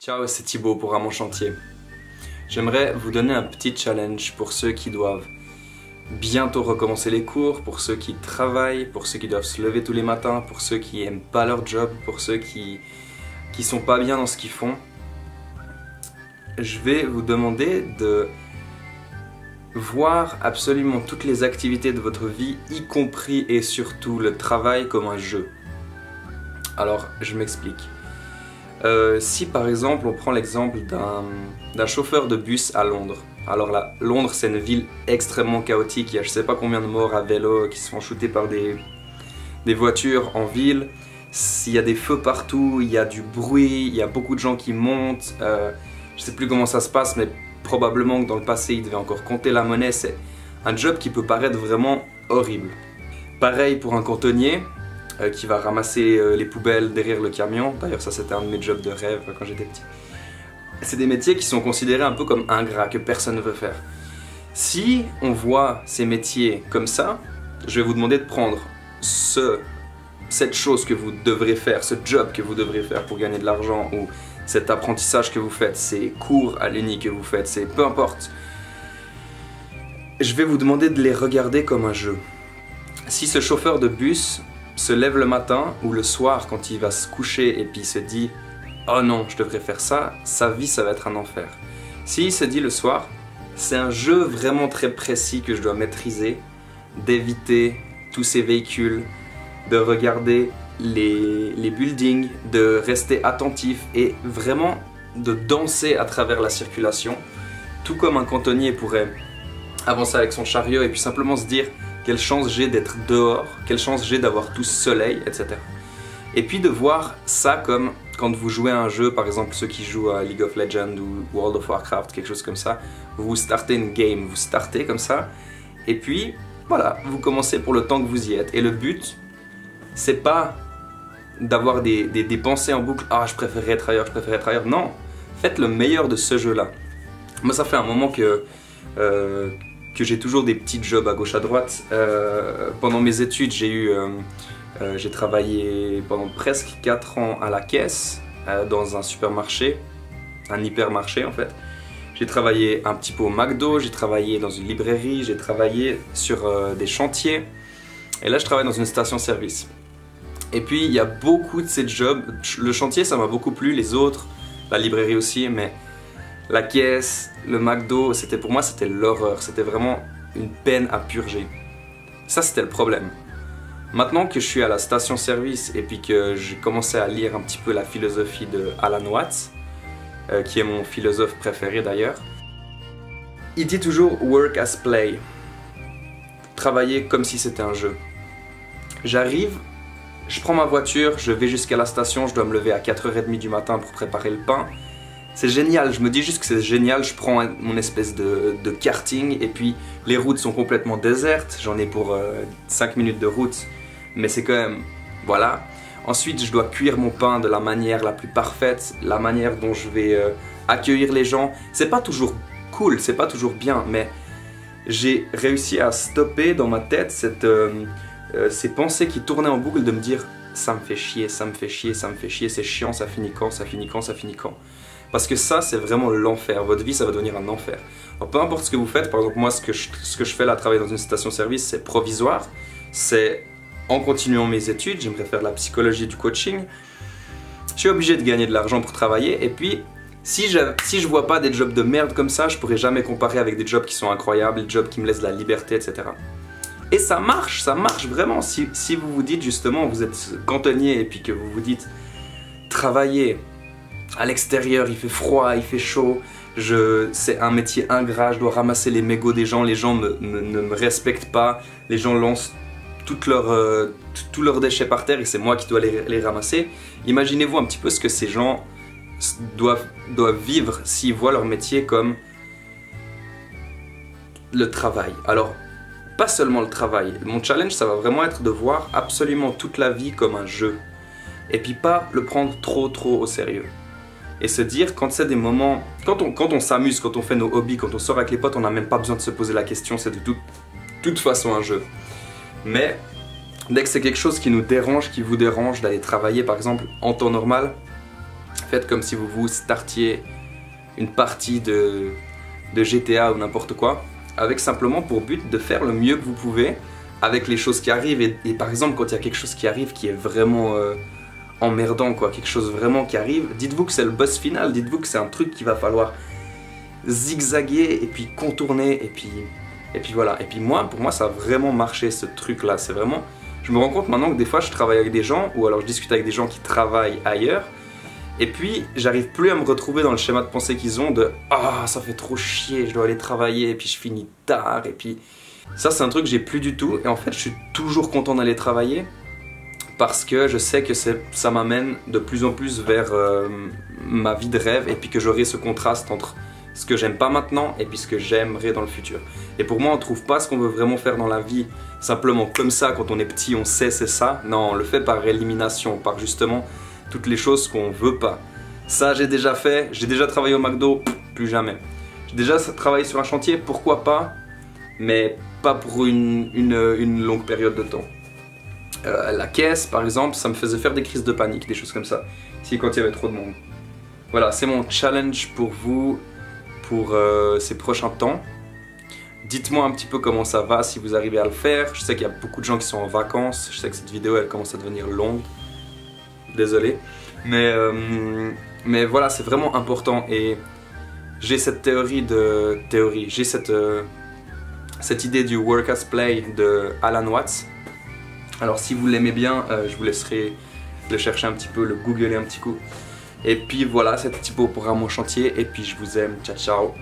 Ciao, c'est Thibaut pour À mon chantier. J'aimerais vous donner un petit challenge pour ceux qui doivent bientôt recommencer les cours, pour ceux qui travaillent, pour ceux qui doivent se lever tous les matins, pour ceux qui aiment pas leur job, pour ceux qui sont pas bien dans ce qu'ils font. Je vais vous demander de voir absolument toutes les activités de votre vie, y compris et surtout le travail, comme un jeu. Alors, je m'explique. Si par exemple on prend l'exemple d'un chauffeur de bus à Londres. Alors là, Londres c'est une ville extrêmement chaotique, il y a je sais pas combien de morts à vélo qui se font shooter par des voitures en ville. Il y a des feux partout, il y a du bruit, il y a beaucoup de gens qui montent. Je sais plus comment ça se passe, mais probablement que dans le passé il devait encore compter la monnaie. C'est un job qui peut paraître vraiment horrible. Pareil pour un cantonnier qui va ramasser les poubelles derrière le camion. D'ailleurs ça c'était un de mes jobs de rêve quand j'étais petit. C'est des métiers qui sont considérés un peu comme ingrats, que personne ne veut faire. Si on voit ces métiers comme ça, je vais vous demander de prendre cette chose que vous devrez faire, ce job que vous devrez faire pour gagner de l'argent, ou cet apprentissage que vous faites, ces cours à l'Uni que vous faites, c'est peu importe. Je vais vous demander de les regarder comme un jeu. Si ce chauffeur de bus se lève le matin ou le soir quand il va se coucher et puis il se dit « Oh non, je devrais faire ça », sa vie ça va être un enfer. S'il se dit le soir « C'est un jeu vraiment très précis que je dois maîtriser », d'éviter tous ces véhicules, de regarder les buildings, de rester attentif et vraiment de danser à travers la circulation, tout comme un cantonnier pourrait avancer avec son chariot et puis simplement se dire quelle chance j'ai d'être dehors, quelle chance j'ai d'avoir tout ce soleil, etc. Et puis de voir ça comme quand vous jouez à un jeu, par exemple ceux qui jouent à League of Legends ou World of Warcraft, quelque chose comme ça, vous startez une game, vous startez comme ça, et puis voilà, vous commencez pour le temps que vous y êtes. Et le but, c'est pas d'avoir des pensées en boucle, ah je préférerais être ailleurs, je préférerais être ailleurs, non, faites le meilleur de ce jeu-là. Moi ça fait un moment que j'ai toujours des petits jobs à gauche à droite. Pendant mes études, j'ai travaillé pendant presque 4 ans à la caisse dans un supermarché, un hypermarché en fait. J'ai travaillé un petit peu au McDo, j'ai travaillé dans une librairie, j'ai travaillé sur des chantiers. Et là, je travaille dans une station-service. Et puis, il y a beaucoup de ces jobs. Le chantier, ça m'a beaucoup plu, les autres, la librairie aussi, mais la caisse, le McDo, pour moi, c'était l'horreur. C'était vraiment une peine à purger. Ça, c'était le problème. Maintenant que je suis à la station-service et puis que j'ai commencé à lire un petit peu la philosophie de Alan Watts, qui est mon philosophe préféré d'ailleurs, il dit toujours « work as play », travailler comme si c'était un jeu. J'arrive, je prends ma voiture, je vais jusqu'à la station, je dois me lever à 4h30 du matin pour préparer le pain. C'est génial, je me dis juste que c'est génial, je prends mon espèce de karting et puis les routes sont complètement désertes, j'en ai pour 5 minutes de route, mais c'est quand même, voilà. Ensuite, je dois cuire mon pain de la manière la plus parfaite, la manière dont je vais accueillir les gens. C'est pas toujours cool, c'est pas toujours bien, mais j'ai réussi à stopper dans ma tête ces pensées qui tournaient en boucle de me dire « ça me fait chier, ça me fait chier, ça me fait chier, c'est chiant, ça finit quand, ça finit quand, ça finit quand ?» Parce que ça, c'est vraiment l'enfer. Votre vie, ça va devenir un enfer. Alors, peu importe ce que vous faites, par exemple, moi, ce que je fais là, travailler dans une station-service, c'est provisoire. C'est en continuant mes études, j'aimerais faire de la psychologie et du coaching. Je suis obligé de gagner de l'argent pour travailler. Et puis, si je vois pas des jobs de merde comme ça, je pourrais jamais comparer avec des jobs qui sont incroyables, des jobs qui me laissent de la liberté, etc. Et ça marche vraiment. Si vous vous dites justement, vous êtes cantonnier et puis que vous vous dites travailler à l'extérieur, il fait froid, il fait chaud, c'est un métier ingrat, je dois ramasser les mégots des gens, les gens ne me respectent pas, les gens lancent tous leurs déchets par terre et c'est moi qui dois les ramasser. Imaginez-vous un petit peu ce que ces gens doivent vivre s'ils voient leur métier comme le travail. Alors, pas seulement le travail, mon challenge ça va vraiment être de voir absolument toute la vie comme un jeu et puis pas le prendre trop au sérieux. Et se dire, quand c'est des moments, quand on s'amuse, quand on fait nos hobbies, quand on sort avec les potes, on n'a même pas besoin de se poser la question, c'est de toute façon un jeu. Mais dès que c'est quelque chose qui nous dérange, qui vous dérange d'aller travailler par exemple en temps normal, Faites comme si vous vous startiez une partie de GTA ou n'importe quoi, avec simplement pour but de faire le mieux que vous pouvez avec les choses qui arrivent. Et par exemple, quand il y a quelque chose qui arrive qui est vraiment emmerdant, quoi, quelque chose vraiment qui arrive, dites-vous que c'est le boss final, dites-vous que c'est un truc qu'il va falloir zigzaguer et puis contourner et puis voilà. Et puis pour moi ça a vraiment marché ce truc là, c'est vraiment, je me rends compte maintenant que des fois je travaille avec des gens ou alors je discute avec des gens qui travaillent ailleurs et puis j'arrive plus à me retrouver dans le schéma de pensée qu'ils ont de ah ça fait trop chier, je dois aller travailler et puis je finis tard et puis ça c'est un truc que j'ai plus du tout et en fait je suis toujours content d'aller travailler parce que je sais que ça m'amène de plus en plus vers ma vie de rêve et puis que j'aurai ce contraste entre ce que j'aime pas maintenant et puis ce que j'aimerais dans le futur. Et pour moi on trouve pas ce qu'on veut vraiment faire dans la vie simplement comme ça quand on est petit on sait c'est ça. Non, on le fait par élimination, par justement toutes les choses qu'on veut pas. Ça j'ai déjà fait, j'ai déjà travaillé au McDo, plus jamais. J'ai déjà travaillé sur un chantier, pourquoi pas, mais pas pour une longue période de temps. La caisse par exemple, ça me faisait faire des crises de panique, des choses comme ça, si quand il y avait trop de monde. Voilà, c'est mon challenge pour vous pour ces prochains temps. Dites-moi un petit peu comment ça va, si vous arrivez à le faire. Je sais qu'il y a beaucoup de gens qui sont en vacances, je sais que cette vidéo elle commence à devenir longue. Désolé. Mais voilà, c'est vraiment important et j'ai cette j'ai cette idée du work as play de Alan Watts. Alors si vous l'aimez bien, je vous laisserai le chercher un petit peu, le googler un petit coup. Et puis voilà, c'est un petit peu pour mon chantier et puis je vous aime, ciao ciao.